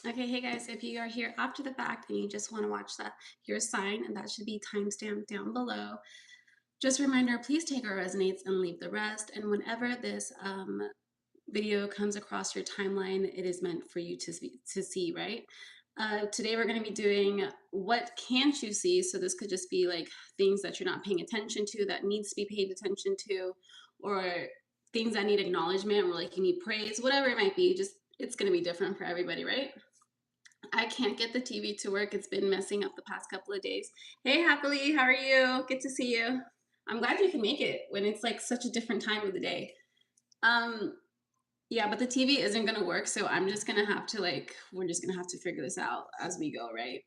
Okay, hey guys, if you are here after the fact and you just want to watch that, your sign, and that should be timestamped down below. Just a reminder, please take what resonates and leave the rest. And whenever this video comes across your timeline, it is meant for you to see, right? Today we're going to be doing what can't you see. So this could just be like things that you're not paying attention to that needs to be paid attention to, or things that need acknowledgement, or like you need praise, whatever it might be. Just it's going to be different for everybody, right? I can't get the TV to work. It's been messing up the past couple of days. Hey, Happily, how are you? Good to see you. I'm glad you can make it when it's like such a different time of the day. Yeah, but the TV isn't gonna work, so I'm just gonna have to we're just gonna have to figure this out as we go, right?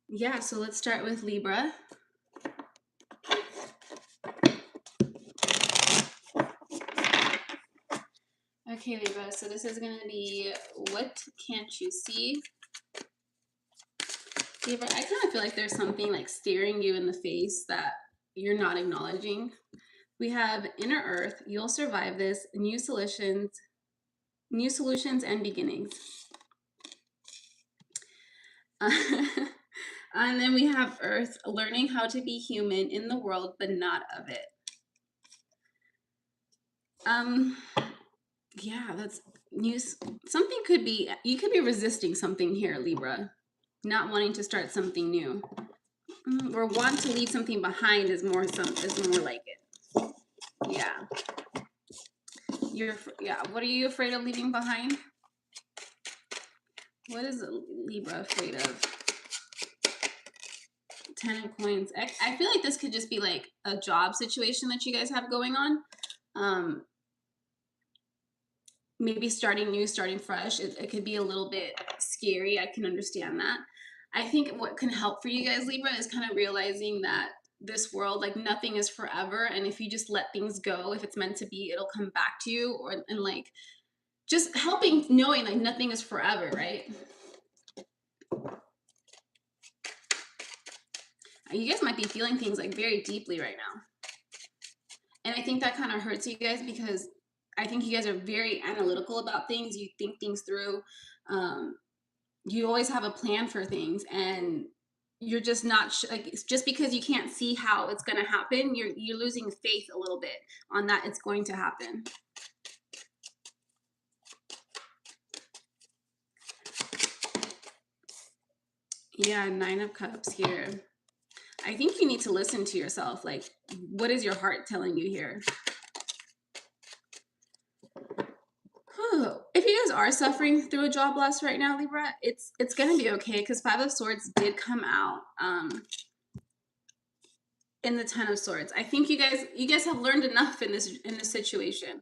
Yeah, so let's start with Libra. Okay, Libra, so this is gonna be what can't you see? Libra, I kind of feel like there's something like staring you in the face that you're not acknowledging. We have inner earth, you'll survive this, new solutions and beginnings. And then we have earth, learning how to be human in the world, but not of it. Yeah, that's news. Something could be, you could be resisting something here, Libra, not wanting to start something new. Or want to leave something behind is more like it. Yeah. What are you afraid of leaving behind? What is Libra afraid of? 10 of coins. I feel like this could just be like a job situation that you guys have going on. Maybe starting new, starting fresh. It could be a little bit scary. I can understand that. I think what can help for you guys, Libra, is kind of realizing that this world, like nothing is forever. And if you just let things go, if it's meant to be, it'll come back to you. And like just helping knowing like nothing is forever, right? You guys might be feeling things like very deeply right now. And I think that kind of hurts you guys because I think you guys are very analytical about things. You think things through. You always have a plan for things, and you're just not like just because you can't see how it's going to happen, you're losing faith a little bit on that it's going to happen. Yeah, 9 of Cups here. I think you need to listen to yourself. Like, what is your heart telling you here? If you guys are suffering through a job loss right now, Libra, it's gonna be okay because 5 of Swords did come out in the 10 of Swords. I think you guys have learned enough in this situation.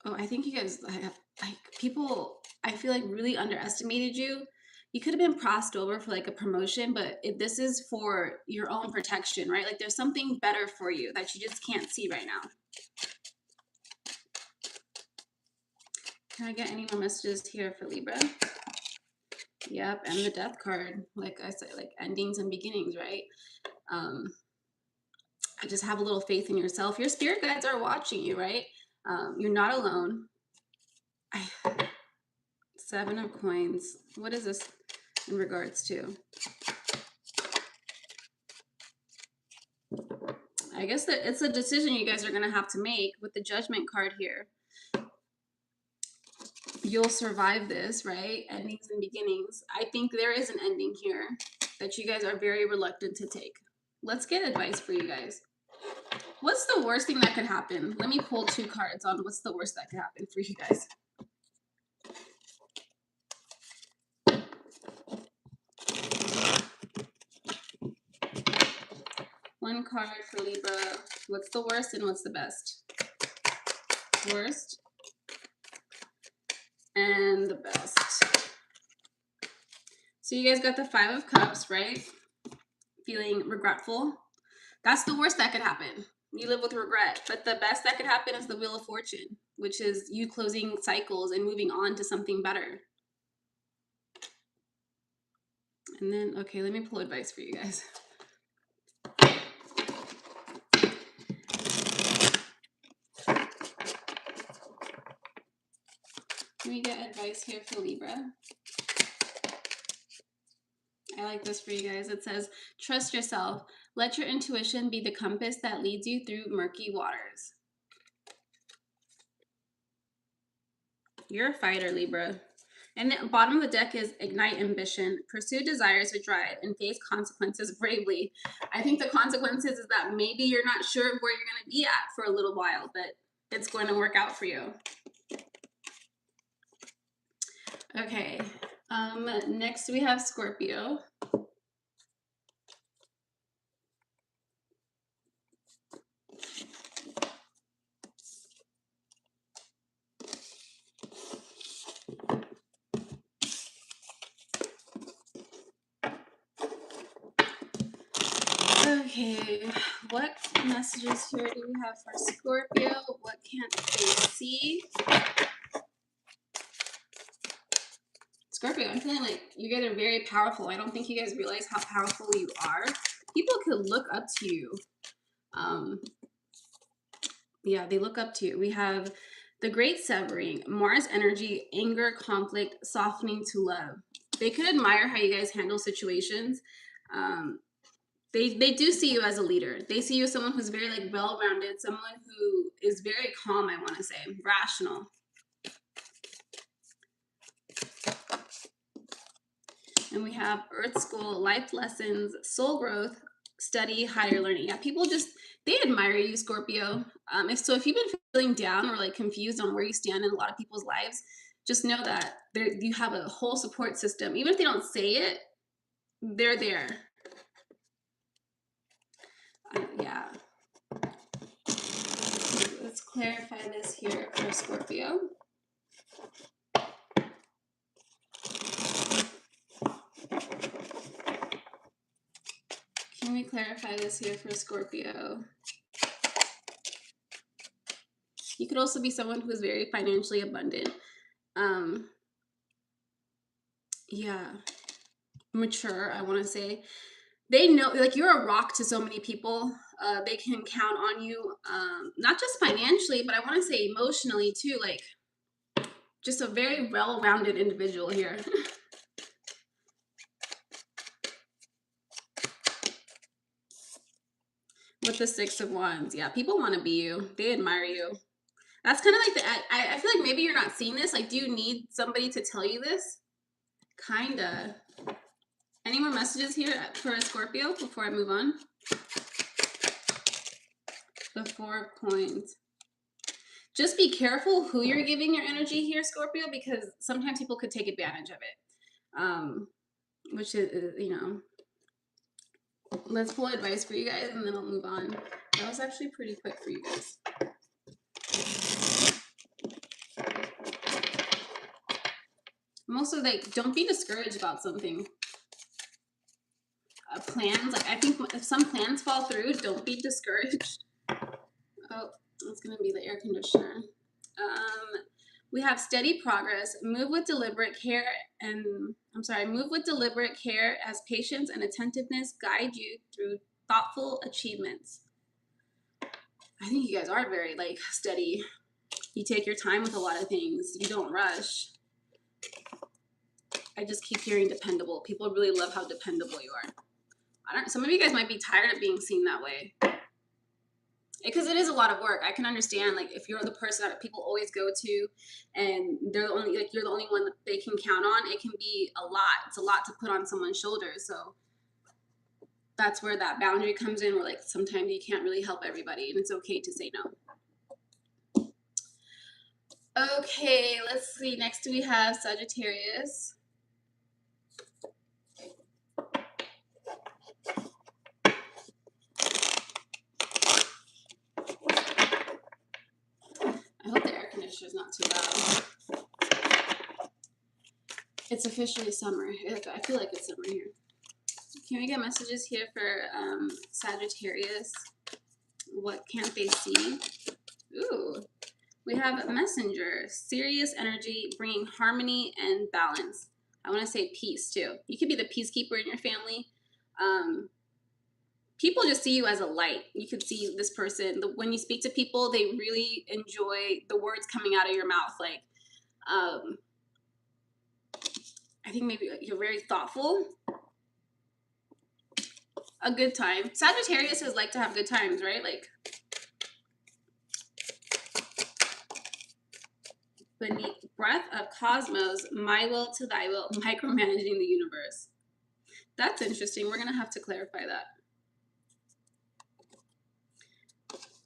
Oh, I think you guys like people. I feel like really underestimated you. You could have been passed over for like a promotion, but this is for your own protection, right? Like there's something better for you that you just can't see right now. Can I get any more messages here for Libra? Yep, and the Death card. Like I said, like endings and beginnings, right? I just have a little faith in yourself. Your spirit guides are watching you, right? You're not alone. 7 of Coins. What is this in regards to? I guess that it's a decision you guys are going to have to make with the Judgment card here. You'll survive this, right? Endings and beginnings. I think there is an ending here that you guys are very reluctant to take. Let's get advice for you guys. What's the worst thing that could happen? Let me pull 2 cards on what's the worst that could happen for you guys. One card for Libra. What's the worst and what's the best? Worst and the best. So you guys got the 5 of Cups, right? Feeling regretful. That's the worst that could happen. You live with regret. But the best that could happen is the Wheel of Fortune, which is you closing cycles and moving on to something better. And then, okay, let me pull advice for you guys. Let me advice here for Libra. I like this for you guys. It says, trust yourself. Let your intuition be the compass that leads you through murky waters. You're a fighter, Libra. And the bottom of the deck is ignite ambition, pursue desires with drive, and face consequences bravely. I think the consequences is that maybe you're not sure where you're going to be at for a little while, but it's going to work out for you. Okay. Next we have Scorpio. Okay, what messages here do we have for Scorpio? What can't they see? Scorpio, I'm feeling like you guys are very powerful. I don't think you guys realize how powerful you are. People could look up to you. Yeah, they look up to you. We have the Great Severing, Mars energy, anger, conflict, softening to love. They could admire how you guys handle situations. They do see you as a leader. They see you as someone who's very like well-rounded, someone who is very calm, I want to say, rational. And we have Earth School, life lessons, soul growth, study, higher learning. Yeah, people just, they admire you, Scorpio. If you've been feeling down or like confused on where you stand in a lot of people's lives, just know that you have a whole support system. Even if they don't say it, they're there. Yeah. Let's clarify this here for Scorpio. Can we clarify this here for Scorpio? You could also be someone who is very financially abundant. Yeah. Mature, I want to say. They know, like, you're a rock to so many people. They can count on you, not just financially, but I want to say emotionally too. Like, just a very well-rounded individual here. With the Six of Wands, yeah, people want to be you. They admire you. That's kind of like I feel like maybe you're not seeing this. Like, do you need somebody to tell you this? Kinda. Any more messages here for Scorpio before I move on? The Four of Coins. Just be careful who you're giving your energy here, Scorpio, because sometimes people could take advantage of it. Which is, you know, let's pull advice for you guys and then I'll move on. That was actually pretty quick for you guys. Mostly, like, don't be discouraged about something. Plans, like, I think if some plans fall through, don't be discouraged. Oh, it's gonna be the air conditioner. We have steady progress, move with deliberate care, move with deliberate care as patience and attentiveness guide you through thoughtful achievements. I think you guys are very, like, steady. You take your time with a lot of things. You don't rush. I just keep hearing dependable. People really love how dependable you are. Some of you guys might be tired of being seen that way. Because it is a lot of work. I can understand, like, if you're the person that people always go to and they're the only, like, you're the only one that they can count on, it can be a lot. It's a lot to put on someone's shoulders. So that's where that boundary comes in, where, like, sometimes you can't really help everybody and it's okay to say no. Okay, let's see. Next we have Sagittarius. I hope the air conditioner is not too loud. It's officially summer. I feel like it's summer here. Can we get messages here for Sagittarius? What can't they see? Ooh, we have Messenger, serious energy, bringing harmony and balance. I want to say peace too. You could be the peacekeeper in your family. People just see you as a light. You could see this person. When you speak to people, they really enjoy the words coming out of your mouth. Like, I think maybe you're very thoughtful. A good time. Sagittarius is like to have good times, right? Like, beneath breath of cosmos, my will to thy will, micromanaging the universe. That's interesting. We're going to have to clarify that.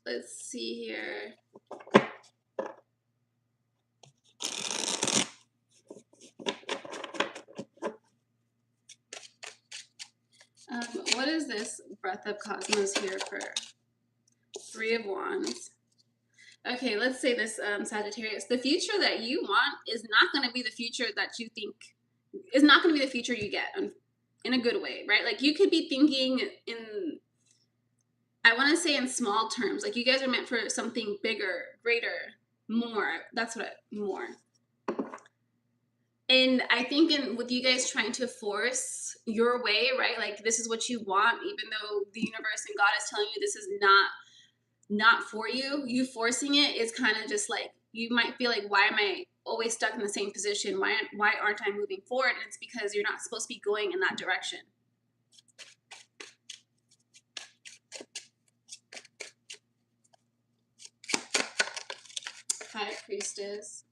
Let's see here. What is this breath of cosmos here for? Three of Wands. Okay, let's say this, Sagittarius. The future that you want is not going to be the future that you think is not going to be the future you get in a good way, right? Like you could be thinking in, I want to say in small terms, like you guys are meant for something bigger, greater, more. That's what more. And I think with you guys trying to force your way, right? Like this is what you want, even though the universe and God is telling you this is not for you. You forcing it is kind of just like, you might feel like, why am I always stuck in the same position? Why aren't I moving forward? And it's because you're not supposed to be going in that direction. High Priestess.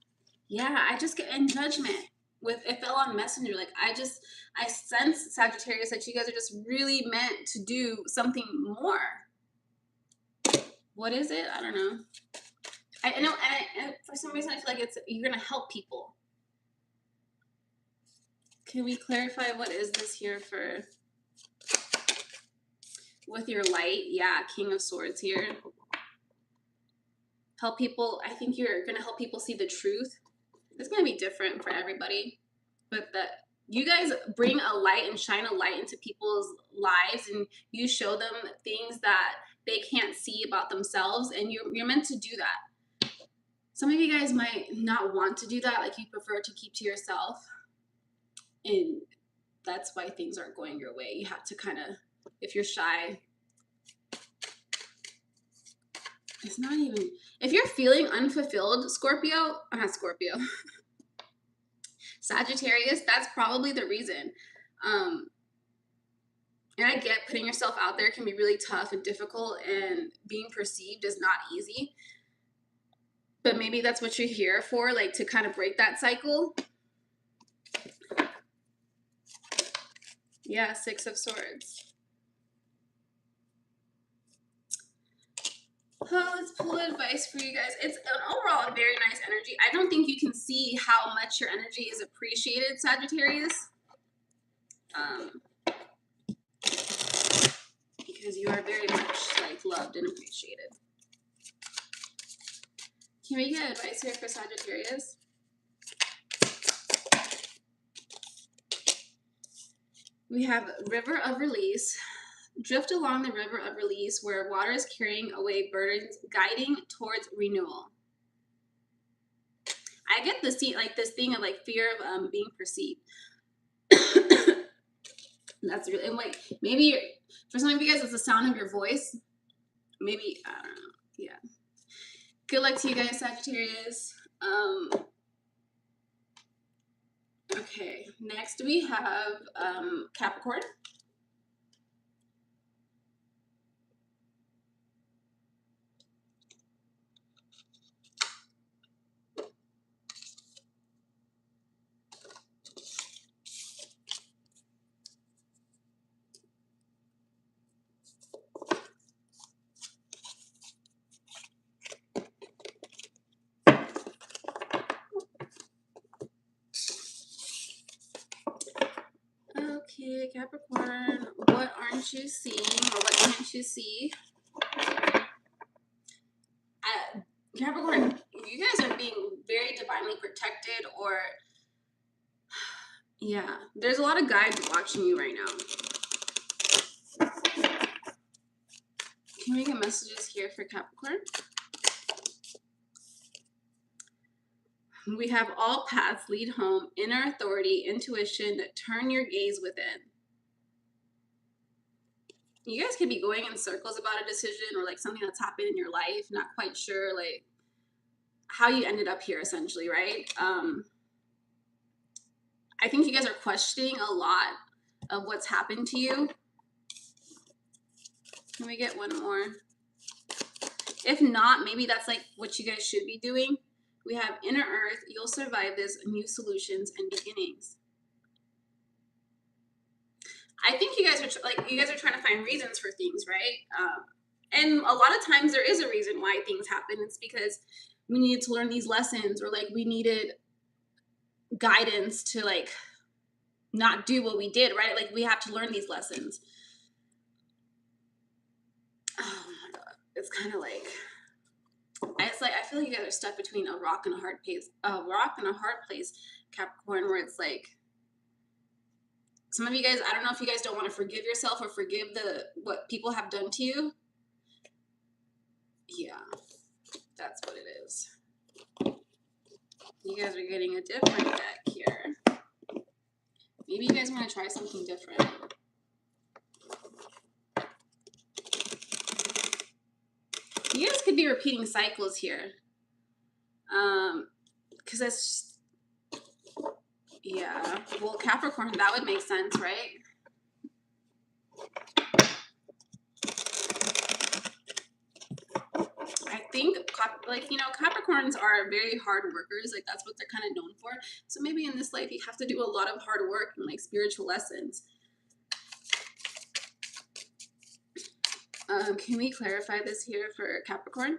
Yeah, I just get in judgment. It fell on Messenger. Like I sense, Sagittarius, that you guys are just really meant to do something more. What is it? I don't know. I know, and for some reason I feel like you're gonna help people. Can we clarify what is this here for? With your light, yeah, King of Swords here. Help people. I think you're gonna help people see the truth. It's gonna be different for everybody, but that you guys bring a light and shine a light into people's lives, and you show them things that they can't see about themselves, and you're meant to do that. Some of you guys might not want to do that, like you prefer to keep to yourself, and that's why things aren't going your way. You have to kind of, if you're shy, it's not even, if you're feeling unfulfilled, Scorpio, not Scorpio, Sagittarius, that's probably the reason. And I get putting yourself out there can be really tough and difficult, and being perceived is not easy. But maybe that's what you're here for, like to kind of break that cycle. Yeah, Six of Swords. Oh, let's pull advice for you guys. It's an overall very nice energy. I don't think you can see how much your energy is appreciated, Sagittarius. Because you are very much like loved and appreciated. Can we get advice here for Sagittarius? We have River of Release. Drift along the river of release where water is carrying away burdens, guiding towards renewal. I get this thing of like fear of being perceived. That's really, and like maybe for some of you guys it's the sound of your voice. Maybe, I don't know. Yeah. Good luck to you guys, Sagittarius. Okay, next we have Capricorn. Okay, Capricorn, what aren't you seeing, or what can't you see? Capricorn, you guys are being very divinely protected, or yeah, there's a lot of guides watching you right now. Can we get messages here for Capricorn? We have all paths lead home, inner authority, intuition, turn your gaze within. You guys could be going in circles about a decision or like something that's happened in your life, not quite sure like how you ended up here essentially, right? I think you guys are questioning a lot of what's happened to you. Can we get one more? If not, maybe that's like what you guys should be doing. We have inner earth. You'll survive this. New solutions and beginnings. I think you guys are you guys are trying to find reasons for things, right? And a lot of times there is a reason why things happen. It's because we needed to learn these lessons, or like we needed guidance to like not do what we did, right? Like we have to learn these lessons. Oh my god, it's kind of like it's like I feel like you guys are stuck between a rock and a hard place, Capricorn, where it's like some of you guys, I don't know if you guys don't want to forgive yourself or forgive what people have done to you. Yeah, that's what it is. You guys are getting a different deck here. Maybe you guys want to try something different. You guys could be repeating cycles here. Because that's just, yeah. Well, Capricorn, that would make sense, right? I think, like, you know, Capricorns are very hard workers. Like, that's what they're kind of known for. So maybe in this life, you have to do a lot of hard work and, like, spiritual lessons. Can we clarify this here for Capricorn?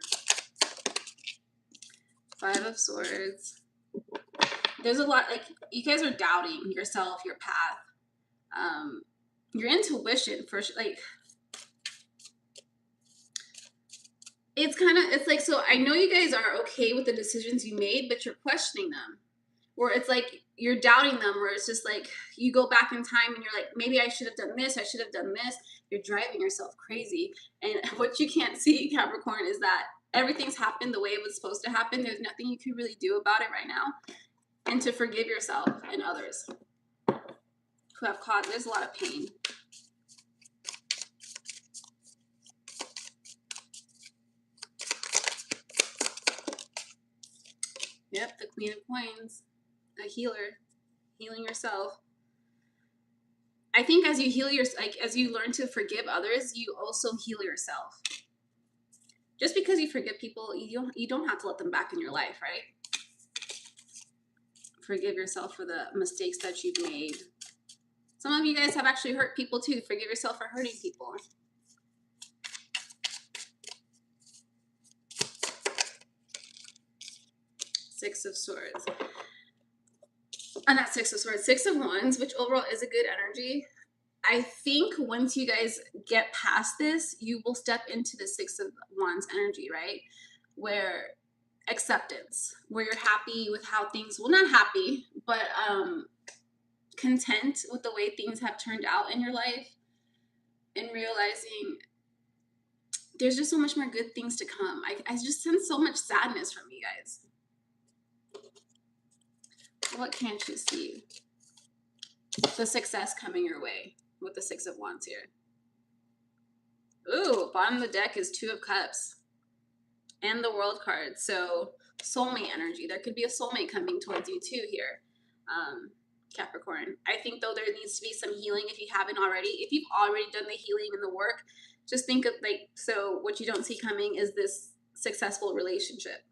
5 of Swords. There's a lot, like, you guys are doubting yourself, your path, your intuition, for like, it's like, so I know you guys are okay with the decisions you made, but you're questioning them. Or it's like you're doubting them, where it's just like you go back in time and you're like, maybe I should have done this, I should have done this. You're driving yourself crazy. And what you can't see, Capricorn, is that everything's happened the way it was supposed to happen. There's nothing you can really do about it right now. And to forgive yourself and others who have caused, there's a lot of pain. Yep, the Queen of Coins, a healer, healing yourself. I think as you heal as you learn to forgive others, you also heal yourself. Just because you forgive people, you don't have to let them back in your life, right? Forgive yourself for the mistakes that you've made. Some of you guys have actually hurt people too. Forgive yourself for hurting people. Six of Swords. Not Six of Swords, Six of Wands, which overall is a good energy. I think once you guys get past this, you will step into the Six of Wands energy, right? Where acceptance, where you're happy with how things, well, not happy, but content with the way things have turned out in your life, and realizing there's just so much more good things to come. I just sense so much sadness from you guys. What can't you see? The success coming your way with the Six of Wands here. Ooh, bottom of the deck is Two of Cups and the World card. So soulmate energy. There could be a soulmate coming towards you too here, Capricorn. I think though there needs to be some healing if you haven't already. If you've already done the healing and the work, just think of like, so what you don't see coming is this successful relationship.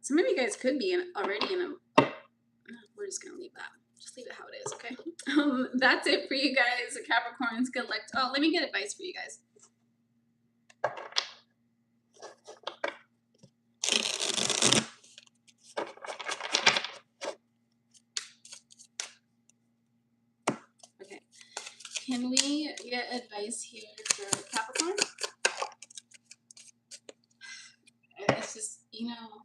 Some of you guys could be already in a, oh, we're just going to leave that. Just leave it how it is, okay? That's it for you guys, Capricorns. Good luck. Oh, let me get advice for you guys. Okay. Can we get advice here for Capricorn? It's just, you know,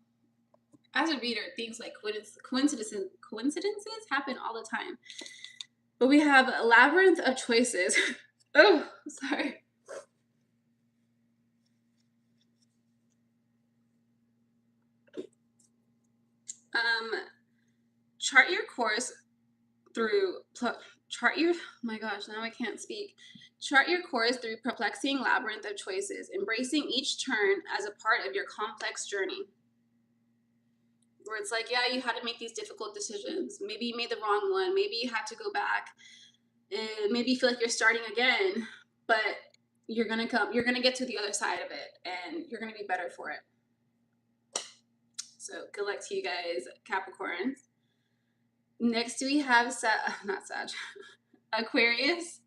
as a reader, things like coincidences happen all the time. But we have a labyrinth of choices. Oh, sorry. Chart your course through oh my gosh, now I can't speak. Chart your course through perplexing labyrinth of choices, embracing each turn as a part of your complex journey. where it's like, yeah, you had to make these difficult decisions. Maybe you made the wrong one. Maybe you had to go back, and maybe you feel like you're starting again, but you're gonna get to the other side of it, and you're gonna be better for it. So good luck to you guys, Capricorn. Next we have Aquarius.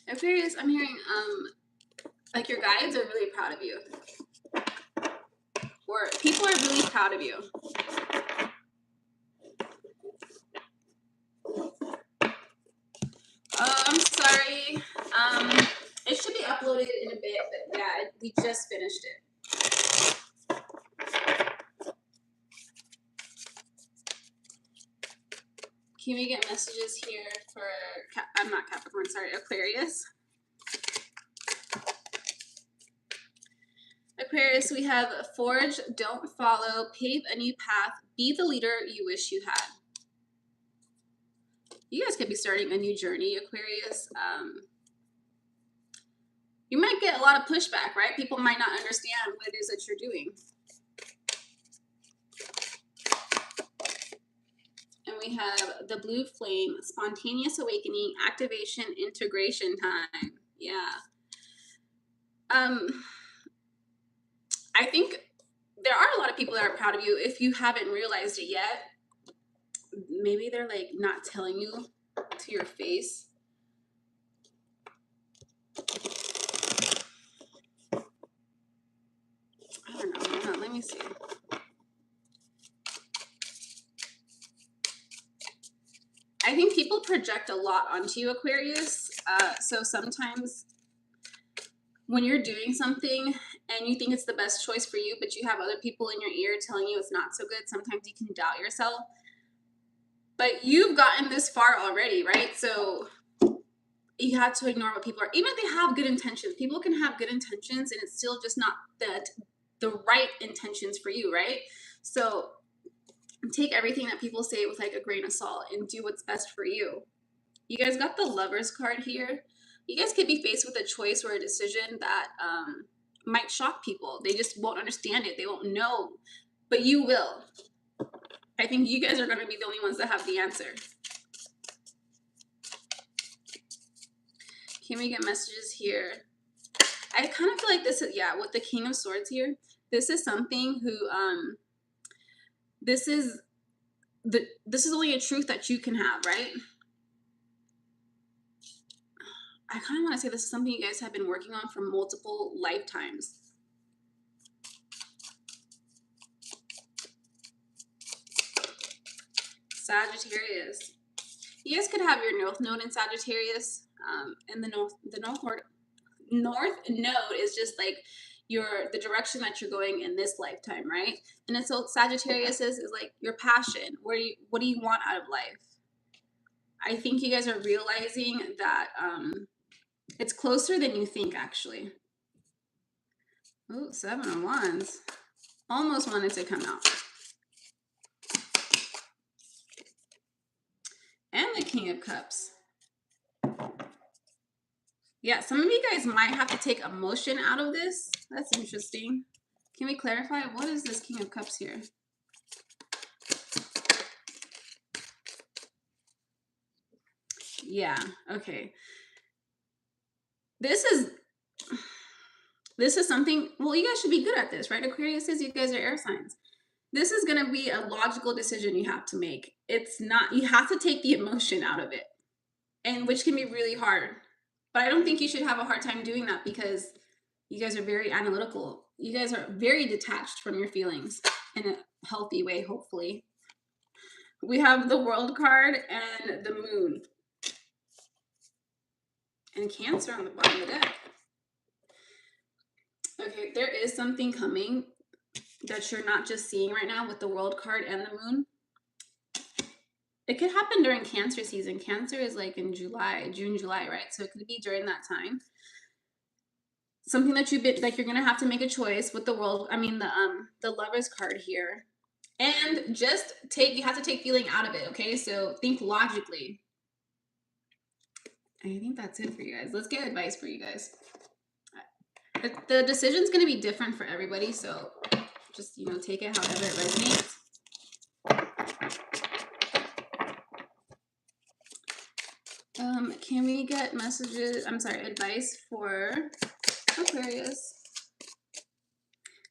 Aquarius, I'm hearing like your guides are really proud of you, or people are really proud of you. Oh, I'm sorry. It should be uploaded in a bit, but yeah, we just finished it. Can we get messages here for, I'm not Capricorn, sorry, Aquarius. Aquarius, we have forge, don't follow, pave a new path, be the leader you wish you had. You guys could be starting a new journey, Aquarius. You might get a lot of pushback, right? People might not understand what it is that you're doing. And we have the blue flame, spontaneous awakening, activation, integration time. Yeah. I think there are a lot of people that are proud of you. If you haven't realized it yet, maybe they're like not telling you to your face. I don't know. Hold on, let me see. I think people project a lot onto you, Aquarius. So sometimes when you're doing something and you think it's the best choice for you, but you have other people in your ear telling you it's not so good, sometimes you can doubt yourself. But you've gotten this far already, right? So you have to ignore what people are, even if they have good intentions. People can have good intentions and it's still just not the right intentions for you, right? So take everything that people say with like a grain of salt and do what's best for you. You guys got the Lovers card here. You guys could be faced with a choice or a decision that might shock people. They just won't understand it. They won't know, but you will. I think you guys are going to be the only ones that have the answer. Can we get messages here? I kind of feel like this is, yeah, with the King of Swords here, this is something who, this is only a truth that you can have, right? I kind of want to say this is something you guys have been working on for multiple lifetimes. Sagittarius. You guys could have your North Node in Sagittarius, and the North Node is just like the direction that you're going in this lifetime, right? And then so Sagittarius is like your passion. What do you want out of life? I think you guys are realizing that it's closer than you think, actually. Oh, 7 of Wands. Almost wanted to come out. And the King of Cups. Yeah, some of you guys might have to take emotion out of this. That's interesting. Can we clarify? What is this King of Cups here? Yeah, okay. This is something, well, you guys should be good at this, right? Aquarius says you guys are air signs. This is going to be a logical decision you have to make. It's not, you have to take the emotion out of it, and which can be really hard. But I don't think you should have a hard time doing that because you guys are very analytical. You guys are very detached from your feelings in a healthy way, hopefully. We have the World card and the Moon. And Cancer on the bottom of the deck. Okay, there is something coming that you're not just seeing right now with the World card and the Moon. It could happen during Cancer season. Cancer is like in June, July, right? So it could be during that time. Something that you're gonna have to make a choice with the the Lovers card here. And just you have to take feeling out of it, okay? So think logically. I think that's it for you guys. Let's get advice for you guys. The decision's going to be different for everybody, so just, you know, take it however it resonates. Can we get messages, advice for Aquarius?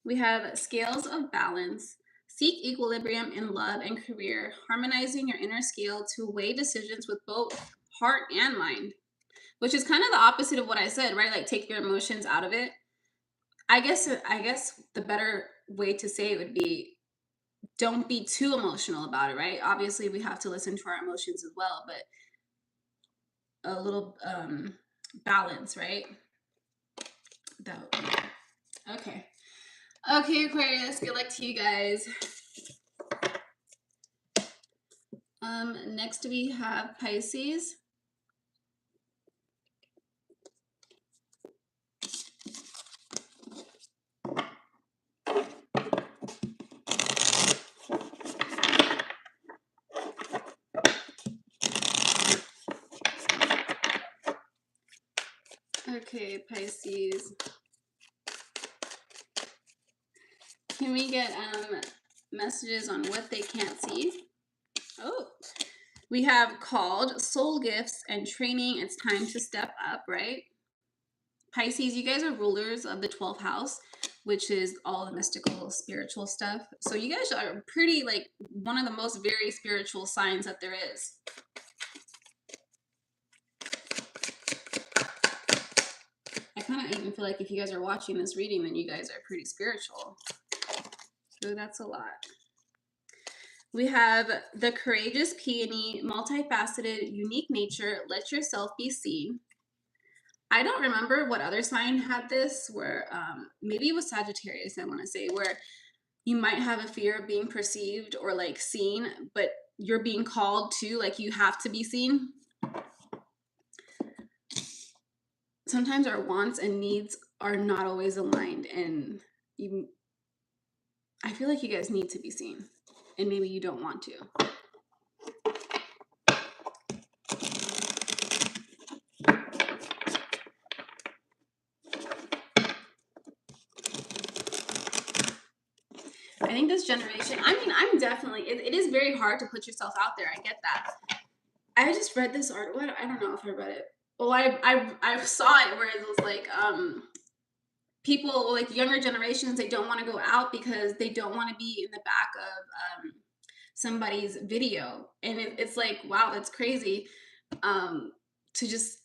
We have scales of balance. Seek equilibrium in love and career, harmonizing your inner scale to weigh decisions with both heart and mind, which is kind of the opposite of what I said, right? Like take your emotions out of it. I guess the better way to say it would be don't be too emotional about it, right? Obviously, we have to listen to our emotions as well, but a little balance, right? Okay. Okay, Aquarius, good luck to you guys. Next we have Pisces. Okay, Pisces. Can we get messages on what they can't see? Oh, we have called soul gifts and training. It's time to step up, right? Pisces, you guys are rulers of the 12th house, which is all the mystical, spiritual stuff. So you guys are pretty, like, one of the most very spiritual signs that there is. I kind of even feel like if you guys are watching this reading, then you guys are pretty spiritual. So that's a lot. We have the courageous peony, multifaceted, unique nature. Let yourself be seen. I don't remember what other sign had this, where maybe it was Sagittarius, I want to say, where you might have a fear of being perceived or like seen, but you're being called to, like, you have to be seen. Sometimes our wants and needs are not always aligned, and I feel like you guys need to be seen, and maybe you don't want to. I think this generation, I mean, I'm definitely, it is very hard to put yourself out there. I get that. I just read this article. I don't know if I read it. Well, I saw it where it was like, people, like younger generations, they don't want to go out because they don't want to be in the back of somebody's video. And it's like, wow, that's crazy. To just,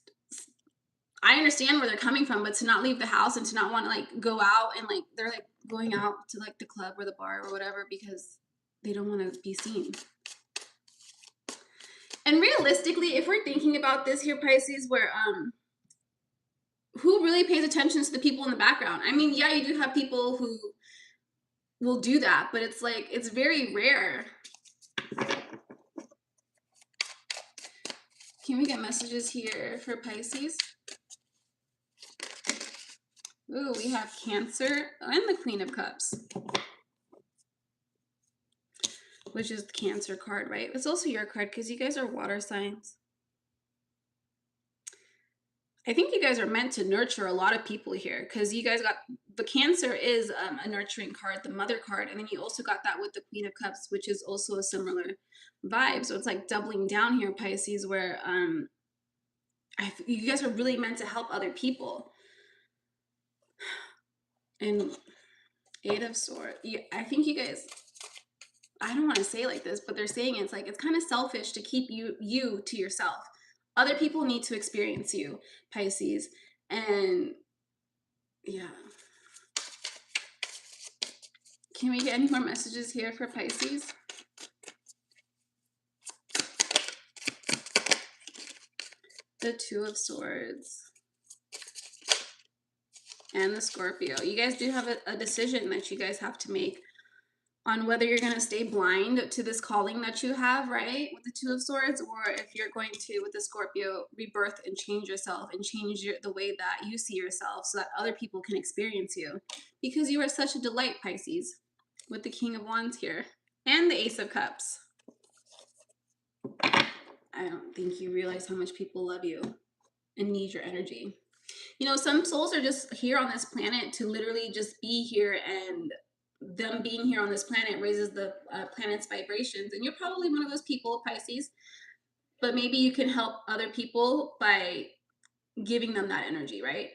I understand where they're coming from, but to not leave the house and to not want to like go out and like they're like going out to like the club or the bar or whatever because they don't want to be seen. And realistically, if we're thinking about this here, Pisces, where who really pays attention to the people in the background? I mean, yeah, you do have people who will do that, but it's like it's very rare. Can we get messages here for Pisces? Ooh, we have Cancer and the Queen of Cups, which is the Cancer card, right? It's also your card because you guys are water signs. I think you guys are meant to nurture a lot of people here because you guys got the Cancer is a nurturing card, the Mother card, and then you also got that with the Queen of Cups, which is also a similar vibe. So it's like doubling down here, Pisces, where you guys are really meant to help other people. And Eight of Swords, I think you guys, I don't want to say like this, but they're saying it's like it's kind of selfish to keep you to yourself. Other people need to experience you, Pisces. And yeah. Can we get any more messages here for Pisces? The Two of Swords. And the Scorpio. You guys do have a decision that you guys have to make on whether you're going to stay blind to this calling that you have, right, with the Two of Swords, or if you're going to, with the Scorpio, rebirth and change yourself and change the way that you see yourself so that other people can experience you. Because you are such a delight, Pisces, with the King of Wands here and the Ace of Cups. I don't think you realize how much people love you and need your energy. You know, some souls are just here on this planet to literally just be here, and them being here on this planet raises the planet's vibrations. And you're probably one of those people, Pisces, but maybe you can help other people by giving them that energy, right?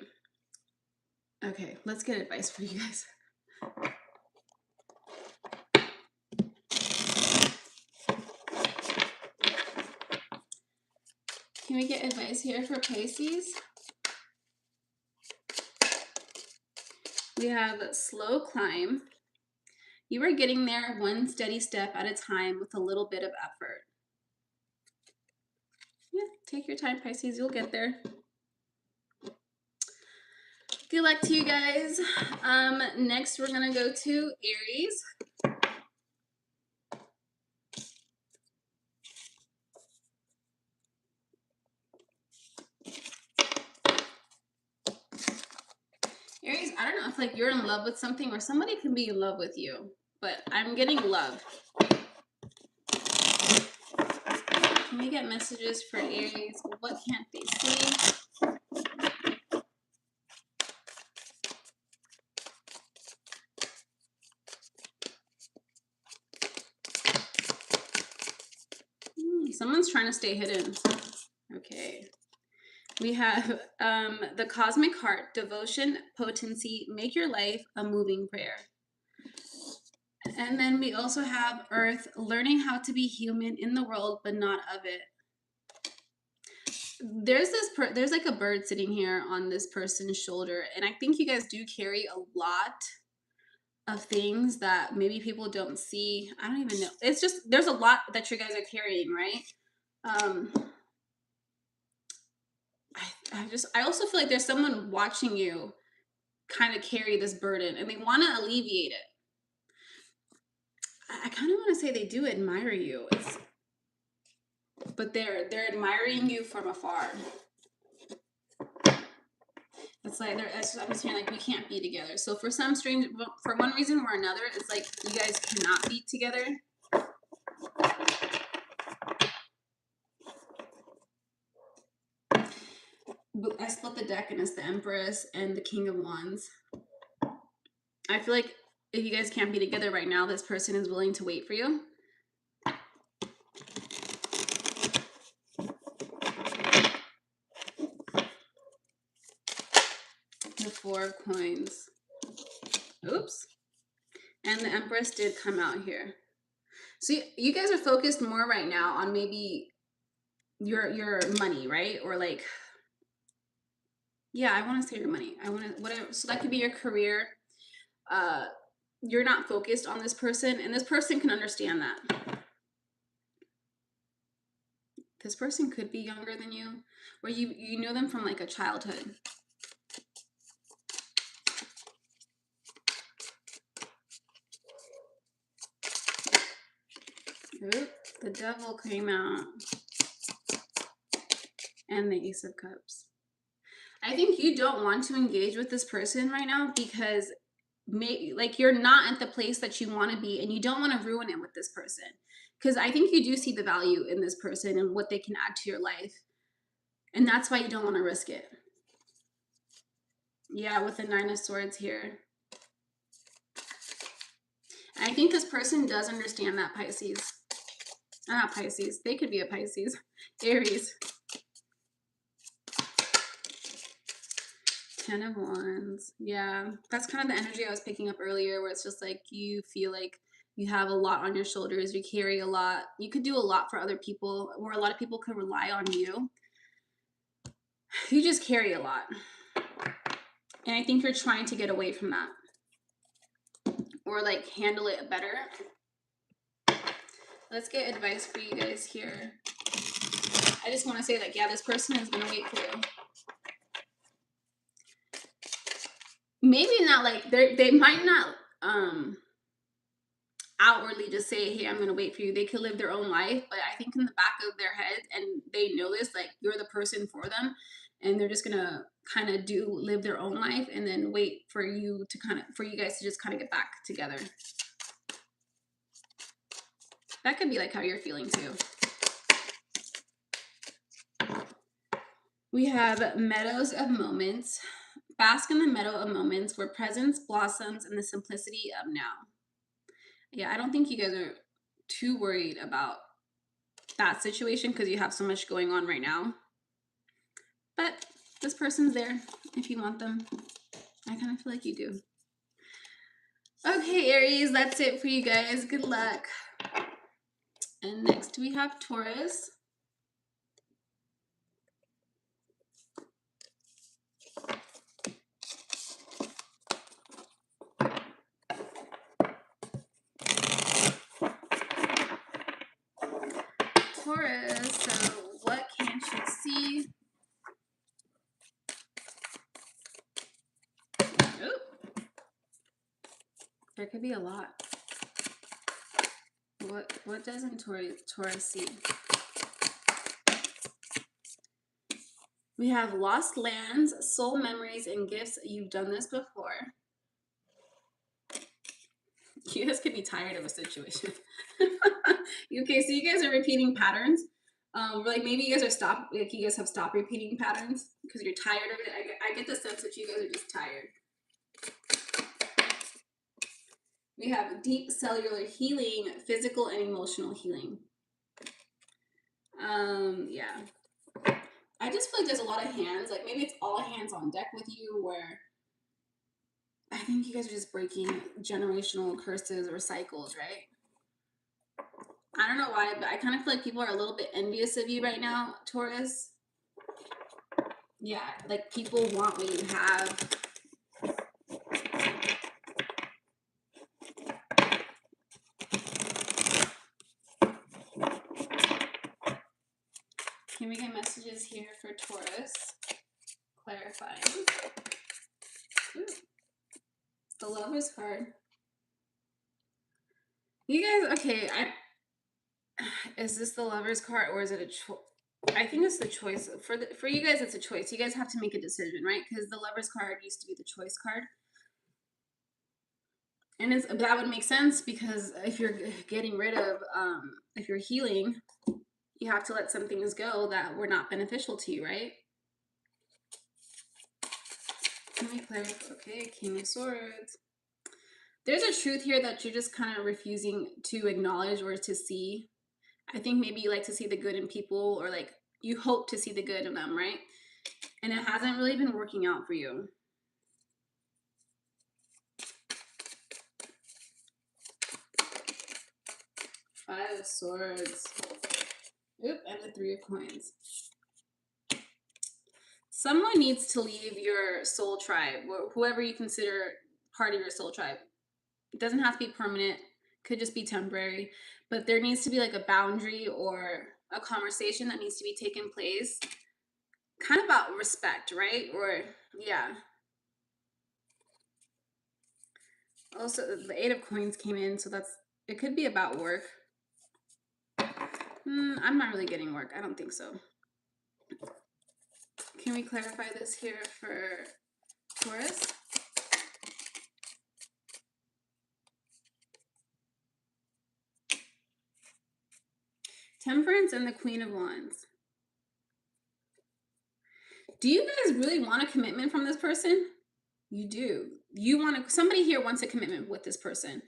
Okay, let's get advice for you guys. Can we get advice here for Pisces? We have slow climb. You are getting there one steady step at a time with a little bit of effort. Yeah, take your time, Pisces. You'll get there. Good luck to you guys. Next, we're going to go to Aries. Aries, I don't know if like you're in love with something or somebody can be in love with you, but I'm getting love. Can we get messages for Aries? What can't they see? Someone's trying to stay hidden. Okay. We have the Cosmic Heart, devotion, potency, make your life a moving prayer. And then we also have Earth, learning how to be human in the world, but not of it. There's like a bird sitting here on this person's shoulder, and I think you guys do carry a lot of things that maybe people don't see. I don't even know. It's just there's a lot that you guys are carrying, right? I also feel like there's someone watching you kind of carry this burden, and they want to alleviate it. I kind of want to say they do admire you, but they're admiring you from afar. It's like I'm just feeling like we can't be together. So for one reason or another, it's like you guys cannot be together. I split the deck, and it's the Empress and the King of Wands. I feel like if you guys can't be together right now, this person is willing to wait for you. The Four of Coins. Oops. And the Empress did come out here. So you guys are focused more right now on maybe your money, right? Or like, yeah, I want to say your money. I want to, whatever. So that could be your career. You're not focused on this person, and this person can understand that. This person could be younger than you, or you know them from like a childhood. Oop, the Devil came out, and the Ace of Cups. I think you don't want to engage with this person right now because like you're not at the place that you want to be, and you don't want to ruin it with this person, because I think you do see the value in this person and what they can add to your life, and that's why you don't want to risk it. Yeah, with the Nine of Swords here. I think this person does understand that, Pisces. Not Pisces. They could be a Pisces. Aries. Ten of Wands. Yeah, that's kind of the energy I was picking up earlier, where it's just like you feel like you have a lot on your shoulders. You carry a lot. You could do a lot for other people, or a lot of people could rely on you. You just carry a lot. And I think you're trying to get away from that, or like handle it better. Let's get advice for you guys here. I just want to say that, yeah, this person is going to wait for you. Maybe not like they might not outwardly just say, hey, I'm going to wait for you. They could live their own life, but I think in the back of their head, and they know this, like you're the person for them, and they're just going to kind of live their own life and then wait for you guys to just kind of get back together. That could be like how you're feeling too. We have meadows of moments. Bask in the meadow of moments where presence blossoms in the simplicity of now. Yeah, I don't think you guys are too worried about that situation because you have so much going on right now. But this person's there if you want them. I kind of feel like you do. Okay, Aries, that's it for you guys. Good luck. And next we have Taurus. Taurus, so what can't you see? Oop. There could be a lot. What doesn't Taurus see? We have lost lands, soul memories, and gifts. You've done this before. You guys could be tired of a situation. Okay, so you guys are repeating patterns. Like maybe you guys have stopped repeating patterns because you're tired of it. I get the sense that you guys are just tired. We have deep cellular healing, physical and emotional healing. Yeah. I just feel like there's a lot of hands. Like maybe it's all hands on deck with you, where I think you guys are just breaking generational curses or cycles, right? I don't know why, but I kind of feel like people are a little bit envious of you right now, Taurus. Yeah, like people want what you have. Can we get messages here for Taurus? Clarifying. Ooh. The Lover's card. You guys, okay, is this the Lover's card or is it a choice? I think it's the choice. For you guys, it's a choice. You guys have to make a decision, right? Because the Lover's card used to be the choice card. And that would make sense because if you're getting rid of, if you're healing, you have to let some things go that were not beneficial to you, right? Let me clarify. Okay, King of Swords. There's a truth here that you're just kind of refusing to acknowledge or to see. I think maybe you like to see the good in people, or like you hope to see the good in them, right? And it hasn't really been working out for you. Five of Swords. Oop, and the Three of Coins. Someone needs to leave your soul tribe, whoever you consider part of your soul tribe. It doesn't have to be permanent, could just be temporary, but there needs to be like a boundary or a conversation that needs to be taken place, kind of about respect, right? Or yeah. Also, the Eight of Coins came in, so it could be about work. I'm not really getting work. I don't think so. Can we clarify this here for Taurus? Temperance and the Queen of Wands. Do you guys really want a commitment from this person? You do. Somebody here wants a commitment with this person.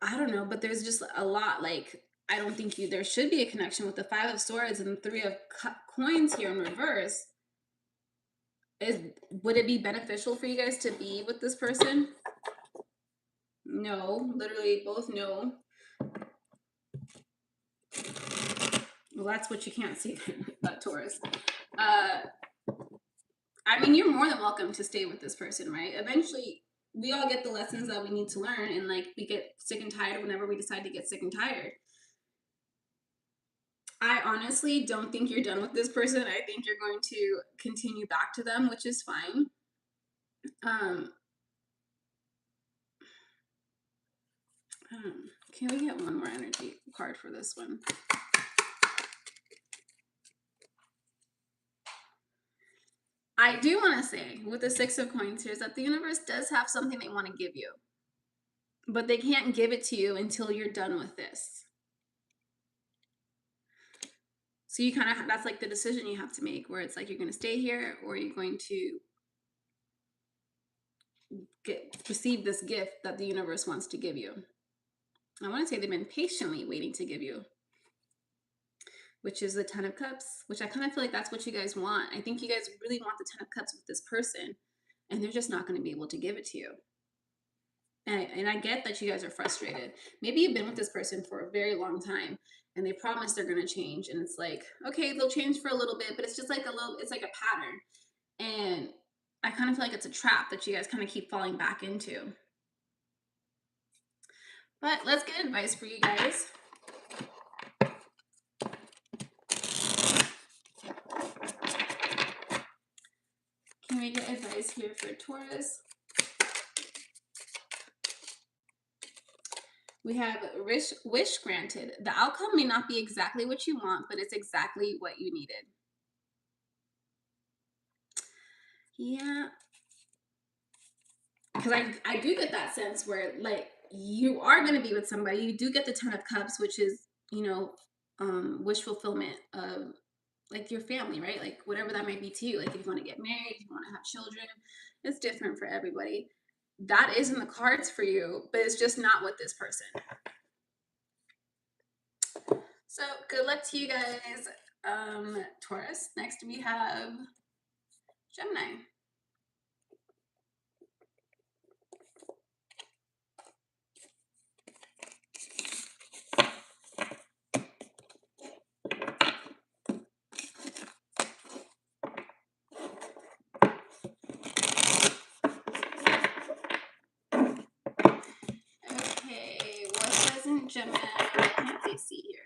I don't know, but there's just a lot. Like, I don't think there should be a connection with the Five of Swords and the Three of Coins here in reverse. Would it be beneficial for you guys to be with this person? No, literally both no. Well, that's what you can't see about Taurus. I mean, you're more than welcome to stay with this person, right? Eventually, we all get the lessons that we need to learn, and like we get sick and tired whenever we decide to get sick and tired. I honestly don't think you're done with this person. I think you're going to continue back to them, which is fine. Can we get one more energy card for this one? I do want to say with the Six of Coins here is that the universe does have something they want to give you, but they can't give it to you until you're done with this. So you kind of, that's like the decision you have to make, where it's like you're going to stay here or you're going to receive this gift that the universe wants to give you. I want to say they've been patiently waiting to give you, which is the Ten of Cups, which I kind of feel like that's what you guys want. I think you guys really want the Ten of Cups with this person, and they're just not going to be able to give it to you. And I get that you guys are frustrated. Maybe you've been with this person for a very long time and they promise they're going to change. And it's like, okay, they'll change for a little bit, but it's just like it's like a pattern. And I kind of feel like it's a trap that you guys kind of keep falling back into. But let's get advice for you guys. Can we get advice here for Taurus? We have wish granted. The outcome may not be exactly what you want, but it's exactly what you needed. Yeah. Because I do get that sense where, like, you are going to be with somebody. You do get the Ten of Cups, which is, you know, wish fulfillment of, like, your family, right? Like, whatever that might be to you. Like, if you want to get married, if you want to have children, it's different for everybody. That is in the cards for you, but it's just not with this person. So good luck to you guys, Taurus. Next we have Gemini. Okay, what doesn't Gemini, what can't they see here?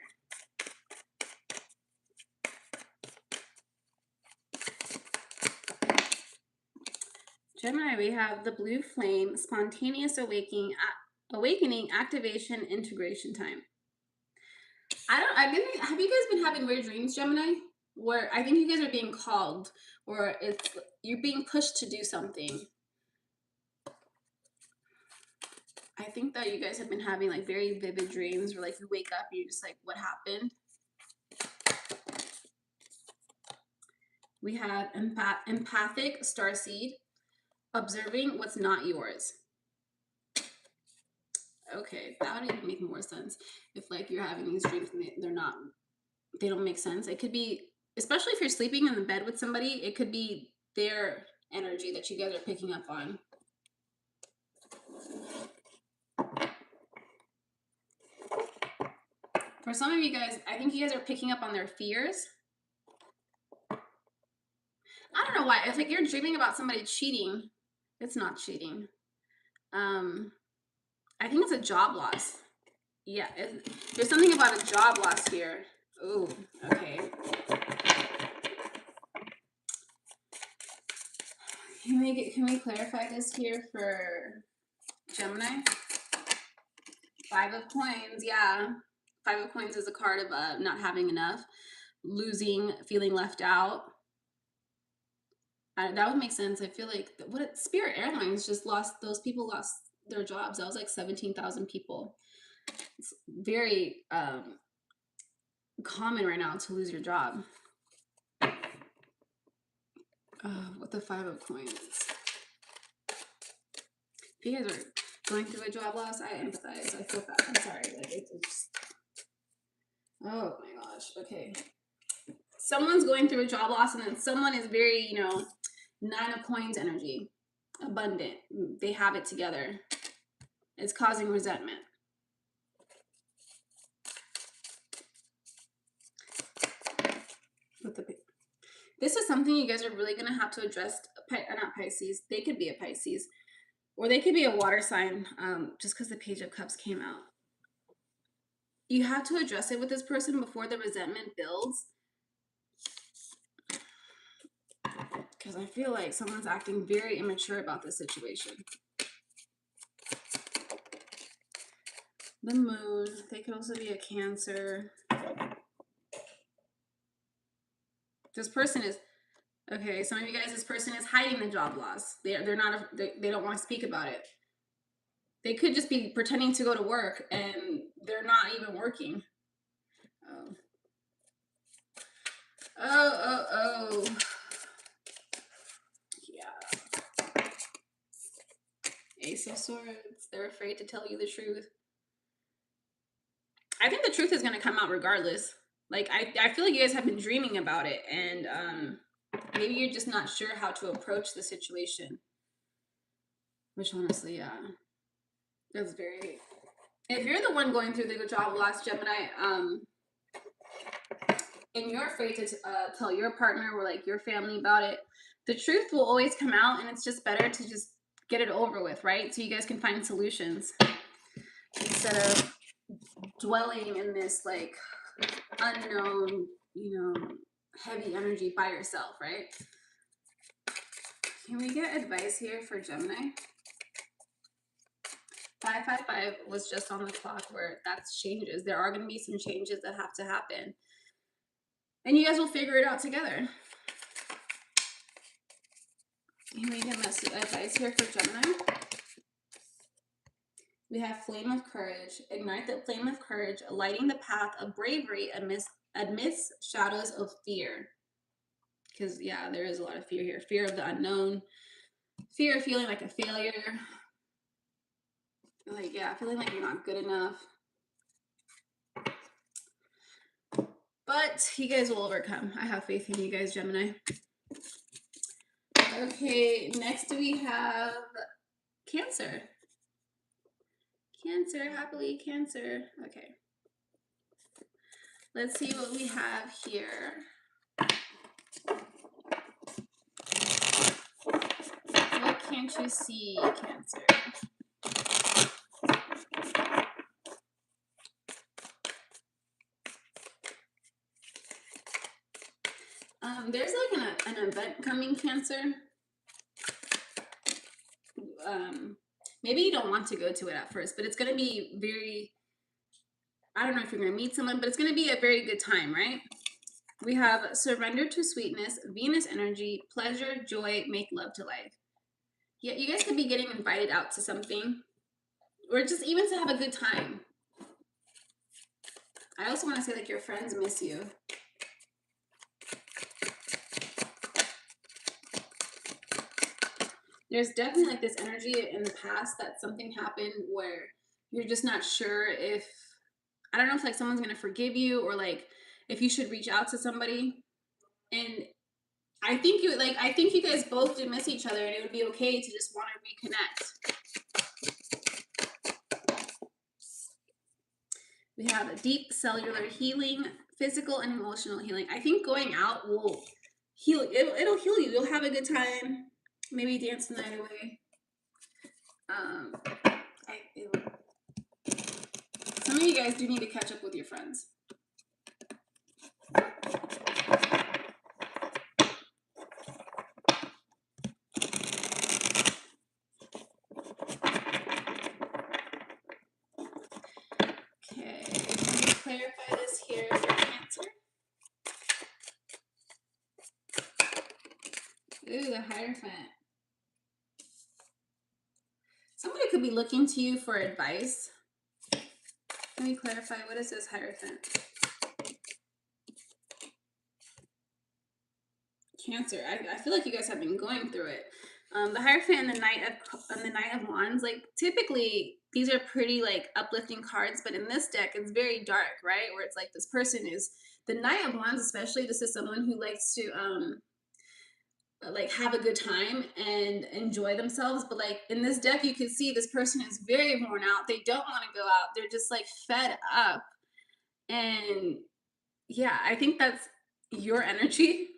Gemini, we have the blue flame, spontaneous awakening, activation, integration time. Have you guys been having weird dreams, Gemini? Where I think you guys are being called, or you're being pushed to do something. I think that you guys have been having like very vivid dreams where like you wake up and you're just like, what happened? We have empathic starseed, observing what's not yours. Okay, that would even make more sense if like you're having these dreams and they don't make sense. It could be, especially if you're sleeping in the bed with somebody, it could be their energy that you guys are picking up on. For some of you guys, I think you guys are picking up on their fears. I don't know why. It's like you're dreaming about somebody cheating. It's not cheating. I think it's a job loss. Yeah, there's something about a job loss here. Ooh, okay. Can we clarify this here for Gemini? Five of Coins, yeah. Five of Coins is a card of not having enough, losing, feeling left out. That would make sense. I feel like Spirit Airlines just lost, those people lost their jobs. That was like 17,000 people. It's very common right now to lose your job. With the Five of Coins. If you guys are going through a job loss, I empathize. I feel bad. I'm sorry. Like it's just, oh my gosh. Okay. Someone's going through a job loss, and then someone is very, Nine of Coins energy, abundant. They have it together. It's causing resentment. This is something you guys are really going to have to address. Not Pisces. They could be a Pisces, or they could be a water sign, just because the Page of Cups came out. You have to address it with this person before the resentment builds. Because I feel like someone's acting very immature about this situation. The Moon. They could also be a Cancer. This person is, okay, some of you guys, this person is hiding the job loss. They don't want to speak about it. They could just be pretending to go to work and they're not even working. Swords. They're afraid to tell you the truth. I think the truth is going to come out regardless. Like, I feel like you guys have been dreaming about it, and maybe you're just not sure how to approach the situation. Which, honestly, yeah, that's very... If you're the one going through the job loss, Gemini, and you're afraid to tell your partner or, like, your family about it, the truth will always come out, and it's just better to just get it over with, right? So you guys can find solutions instead of dwelling in this, like, unknown, you know, heavy energy by yourself, right? Can we get advice here for Gemini? 555 was just on the clock where that's changes. There are going to be some changes that have to happen. And you guys will figure it out together. Can we get advice here for Gemini? We have Flame of Courage. Ignite the flame of courage, lighting the path of bravery amidst shadows of fear. Because, yeah, there is a lot of fear here. Fear of the unknown. Fear of feeling like a failure. Like, yeah, feeling like you're not good enough. But you guys will overcome. I have faith in you guys, Gemini. Okay, next we have Cancer. Cancer, happily Cancer. Okay. Let's see what we have here. What can't you see, Cancer? There's like an event coming, Cancer. Maybe you don't want to go to it at first, but it's going to be very, I don't know if you're going to meet someone, but it's going to be a very good time, right? We have surrender to sweetness, Venus energy, pleasure, joy, make love to life. Yeah, you guys could be getting invited out to something, or just even to have a good time. I also want to say, like, your friends miss you. There's definitely like this energy in the past that something happened where you're just not sure if, I don't know if like someone's going to forgive you, or like if you should reach out to somebody. And I think you guys both did miss each other, and it would be okay to just want to reconnect. We have a deep cellular healing, physical and emotional healing. I think going out will heal. It'll heal you. You'll have a good time. Maybe dance the night away. Some of you guys do need to catch up with your friends. Okay, can you clarify this here for Cancer? Ooh, the Hierophant. Somebody could be looking to you for advice. Let me clarify, what is this Hierophant? Cancer. I feel like you guys have been going through it. The Hierophant and the Knight of Wands, like typically these are pretty like uplifting cards, but in this deck it's very dark, right? Where it's like this person is, the Knight of Wands especially, this is someone who likes to like have a good time and enjoy themselves, but like in this deck you can see this person is very worn out. They don't want to go out. They're just like fed up. And yeah, I think that's your energy.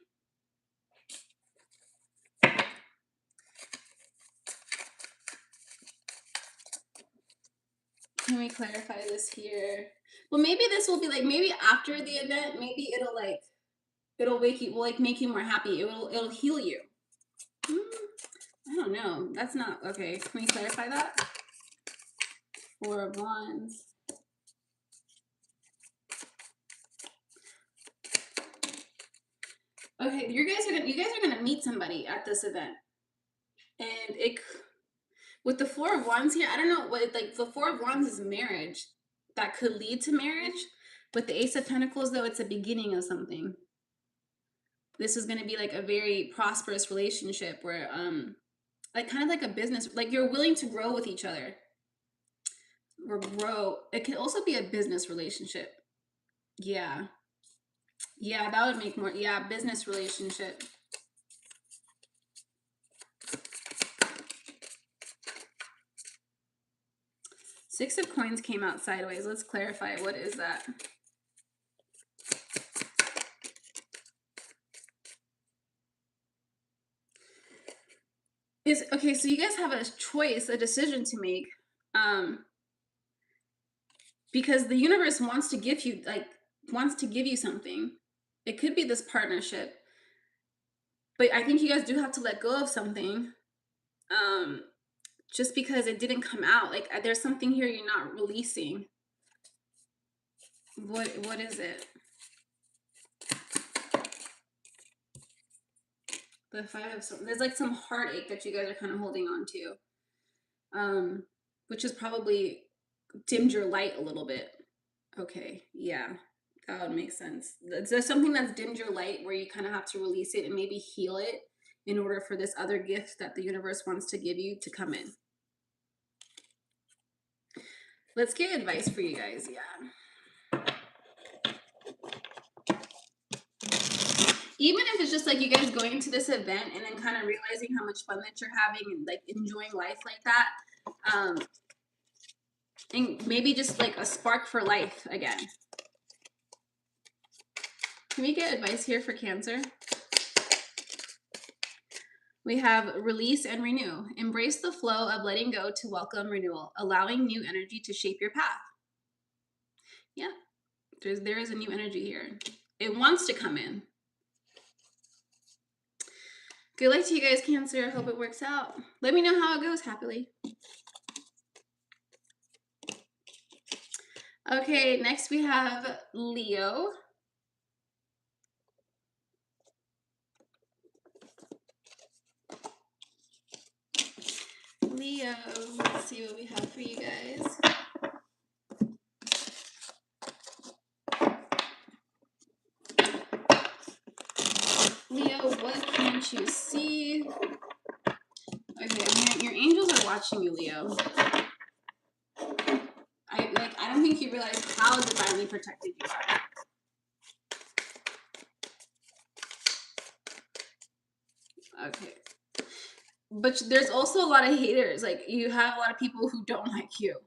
Can we clarify this here? Well, maybe this will be like, maybe after the event, maybe it'll wake you, will like make you more happy. It'll heal you. I don't know. That's not okay. Can we clarify that? 4 of Wands. Okay, you guys are gonna meet somebody at this event, and with the 4 of Wands here, I don't know what, like the 4 of Wands is marriage that could lead to marriage. With the Ace of Pentacles, though, it's a beginning of something. This is going to be like a very prosperous relationship where like kind of like a business, like you're willing to grow with each other or grow. It can also be a business relationship. Yeah. Yeah, that would make more. Yeah, business relationship. Six of Coins came out sideways. Let's clarify. What is that? Okay, so you guys have a choice, a decision to make. Because the universe wants to give you, something. It could be this partnership. But I think you guys do have to let go of something. Just because it didn't come out. Like there's something here you're not releasing. What is it? The Five of Swords. There's like some heartache that you guys are kind of holding on to. Which has probably dimmed your light a little bit. Okay, yeah, that would make sense. There's something that's dimmed your light where you kind of have to release it and maybe heal it in order for this other gift that the universe wants to give you to come in. Let's get advice for you guys. Yeah. Even if it's just like you guys going to this event and then kind of realizing how much fun that you're having and like enjoying life like that. And maybe just like a spark for life again. Can we get advice here for Cancer? We have release and renew. Embrace the flow of letting go to welcome renewal, allowing new energy to shape your path. Yeah, there is a new energy here. It wants to come in. Good luck to you guys, Cancer. Hope it works out. Let me know how it goes happily. Okay, next we have Leo. Leo, let's see what we have for you guys. Leo, what can't you see? Okay, your angels are watching you, Leo. I don't think you realize how divinely protected you are. Okay. But there's also a lot of haters. Like you have a lot of people who don't like you.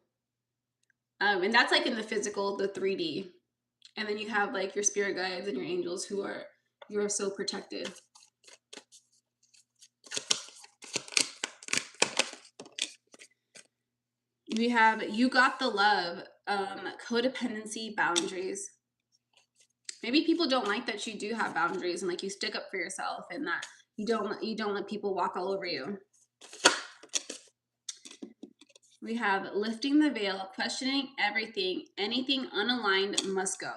And that's like in the physical, the 3D. And then you have like your spirit guides and your angels who are, you're so protected. We have you got the love, codependency, boundaries. Maybe people don't like that you do have boundaries and like you stick up for yourself and that you don't let people walk all over you. We have lifting the veil, questioning everything, anything unaligned must go.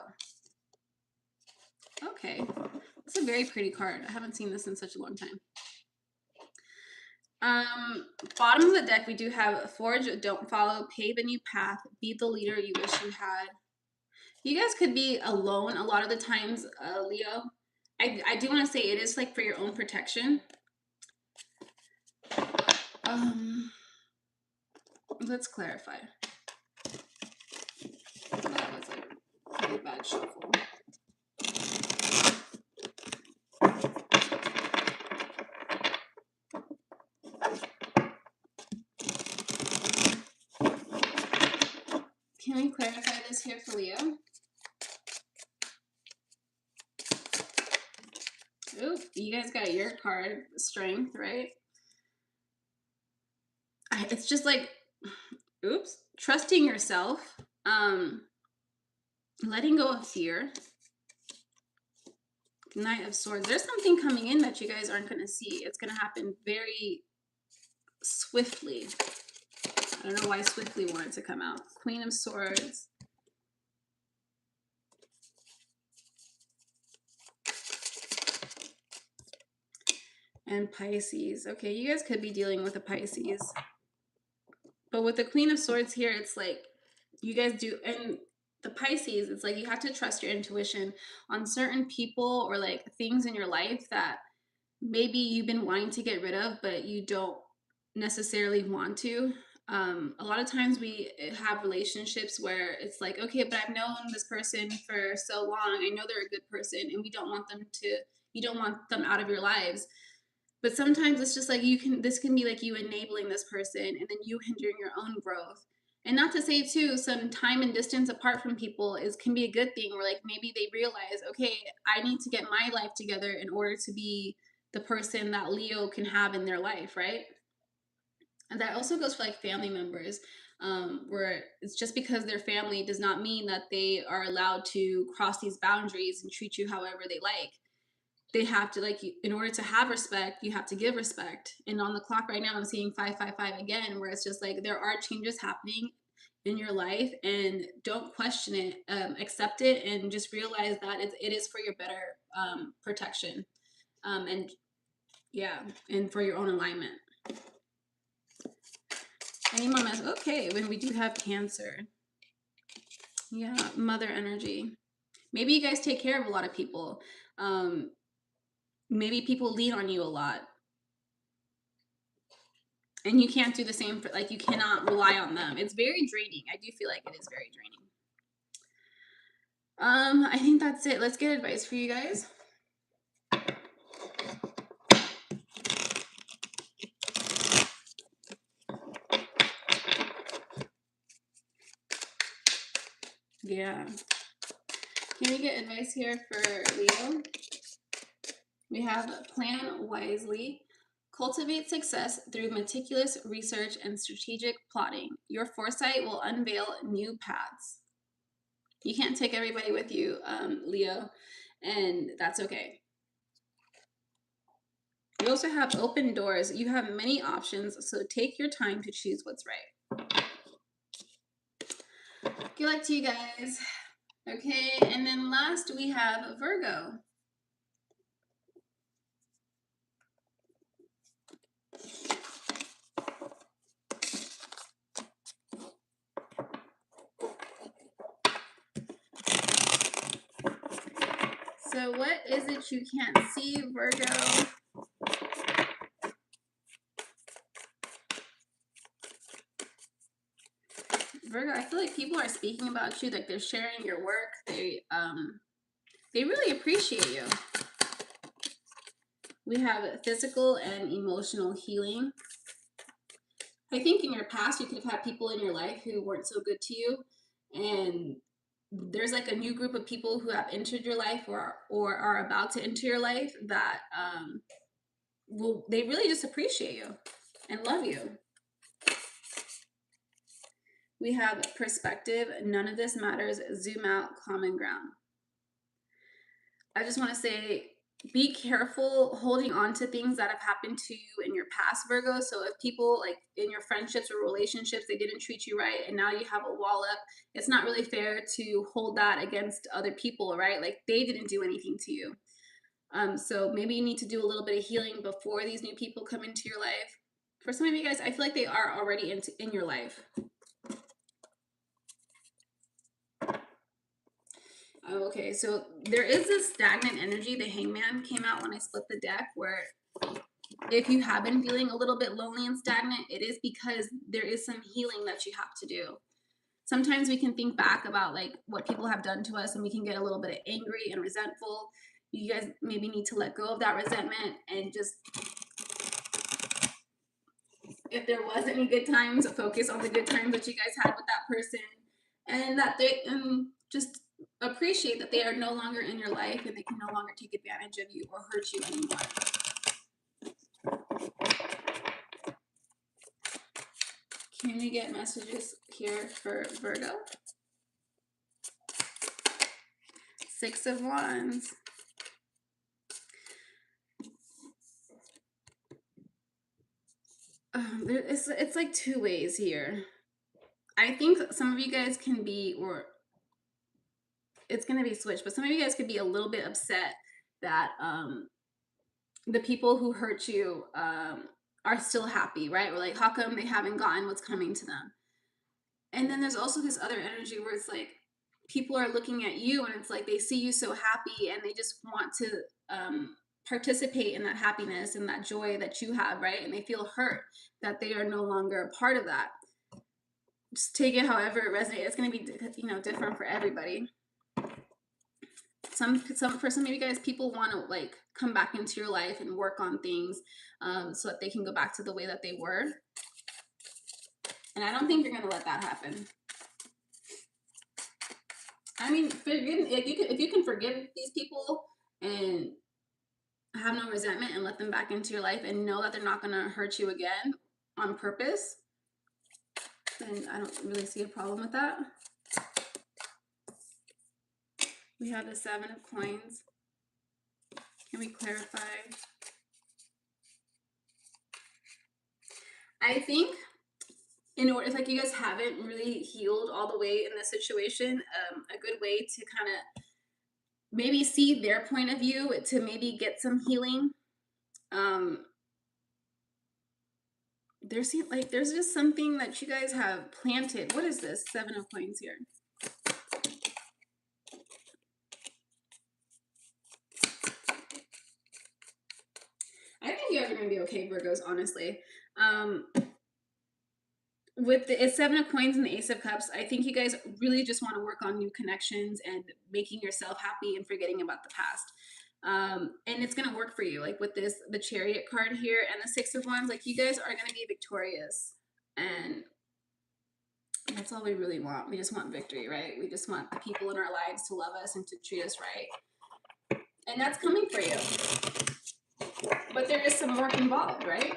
Okay, it's a very pretty card. I haven't seen this in such a long time. Bottom of the deck, we do have forge, don't follow, pave a new path, be the leader you wish you had. You guys could be alone a lot of the times, Leo. I do want to say it is like for your own protection. Let's clarify. That was a pretty bad shuffle. Can we clarify this here for Leo? Ooh, you guys got your card, strength, right? It's just like, oops, trusting yourself, letting go of fear. Knight of Swords. There's something coming in that you guys aren't going to see. It's going to happen very swiftly. I don't know why swiftly wanted to come out. Queen of Swords. And Pisces. Okay, you guys could be dealing with a Pisces. But with the Queen of Swords here, it's like you guys do, and the Pisces, it's like you have to trust your intuition on certain people or like things in your life that maybe you've been wanting to get rid of, but you don't necessarily want to. A lot of times we have relationships where it's like, okay, but I've known this person for so long. I know they're a good person, and we don't want them to, you don't want them out of your lives. But sometimes it's just like this can be like you enabling this person and then you hindering your own growth. And not to say too, some time and distance apart from people can be a good thing, where like maybe they realize, okay, I need to get my life together in order to be the person that Leo can have in their life, right? And that also goes for like family members, where it's just because they're family does not mean that they are allowed to cross these boundaries and treat you however they like. They have to, like, in order to have respect, you have to give respect. And on the clock right now, I'm seeing 555 again, where it's just like there are changes happening in your life, and don't question it. Accept it, and just realize that it is for your better protection, and yeah, and for your own alignment. Any more mess? Okay, when we do have Cancer. Yeah, mother energy. Maybe you guys take care of a lot of people. Maybe people lean on you a lot. And you can't do the same for, like, you cannot rely on them. It's very draining. I do feel like it is very draining. I think that's it. Let's get advice for you guys. Yeah. Can we get advice here for Leo? We have plan wisely. Cultivate success through meticulous research and strategic plotting. Your foresight will unveil new paths. You can't take everybody with you, Leo, and that's okay. We also have open doors. You have many options, so take your time to choose what's right. Good luck to you guys. Okay, and then last we have Virgo. So what is it you can't see, Virgo? Virgo, I feel like people are speaking about you, like they're sharing your work. They really appreciate you. We have physical and emotional healing. I think in your past you could have had people in your life who weren't so good to you, and there's like a new group of people who have entered your life or are about to enter your life that they really just appreciate you and love you. We have perspective. None of this matters. Zoom out. Common ground. I just want to say, be careful holding on to things that have happened to you in your past, Virgo. So if people, like in your friendships or relationships, they didn't treat you right and now you have a wall up, it's not really fair to hold that against other people, right? Like they didn't do anything to you. So maybe you need to do a little bit of healing before these new people come into your life. For some of you guys, I feel like they are already in your life. Okay, so there is this stagnant energy. The Hangman came out when I split the deck, where if you have been feeling a little bit lonely and stagnant, it is because there is some healing that you have to do. Sometimes we can think back about like what people have done to us and we can get a little bit angry and resentful. You guys maybe need to let go of that resentment and just, if there was any good times, focus on the good times that you guys had with that person, and that they just appreciate that they are no longer in your life and they can no longer take advantage of you or hurt you anymore. Can we get messages here for Virgo? Six of Wands. It's like two ways here. I think some of you guys can be, or it's going to be switched, but some of you guys could be a little bit upset that the people who hurt you are still happy, right? Or like, how come they haven't gotten what's coming to them? And then there's also this other energy where it's like people are looking at you and it's like they see you so happy and they just want to participate in that happiness and that joy that you have, right? And they feel hurt that they are no longer a part of that. Just take it however it resonates. It's going to be, you know, different for everybody. For some maybe guys, people want to like come back into your life and work on things so that they can go back to the way that they were. And I don't think you're going to let that happen. I mean, if you can forgive these people and have no resentment and let them back into your life and know that they're not going to hurt you again on purpose, then I don't really see a problem with that. We have the 7 of Coins. Can we clarify? I think in order, it's like you guys haven't really healed all the way in this situation. A good way to kind of maybe see their point of view to maybe get some healing. There's just something that you guys have planted. What is this? 7 of Coins here. I think you guys are going to be okay, Virgos, honestly. With the 7 of Coins and the Ace of Cups, I think you guys really just want to work on new connections and making yourself happy and forgetting about the past. And it's going to work for you. Like with this, the Chariot card here and the 6 of Wands, like you guys are going to be victorious. And that's all we really want. We just want victory, right? We just want the people in our lives to love us and to treat us right. And that's coming for you. But there is some work involved, right?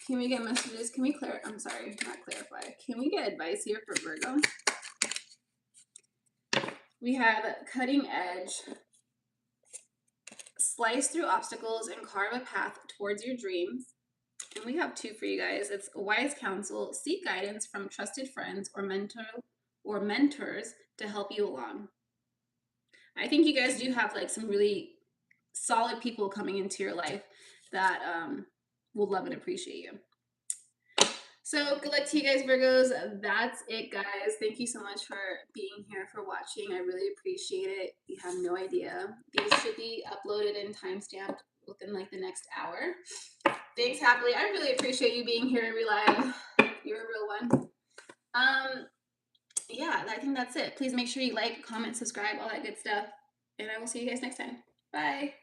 Can we get messages? Can we I'm sorry, not clarify. Can we get advice here for Virgo? We have cutting edge. Slice through obstacles and carve a path towards your dreams. And we have 2 for you guys. It's wise counsel. Seek guidance from trusted friends or mentors to help you along. I think you guys do have like some really solid people coming into your life that will love and appreciate you. So good luck to you guys, Virgos. That's it, guys. Thank you so much for being here, for watching. I really appreciate it. You have no idea. These should be uploaded and timestamped within like the next hour. Thanks, Happily. I really appreciate you being here in real life. You're a real one. Yeah, I think that's it. Please make sure you like, comment, subscribe, all that good stuff. And I will see you guys next time. Bye.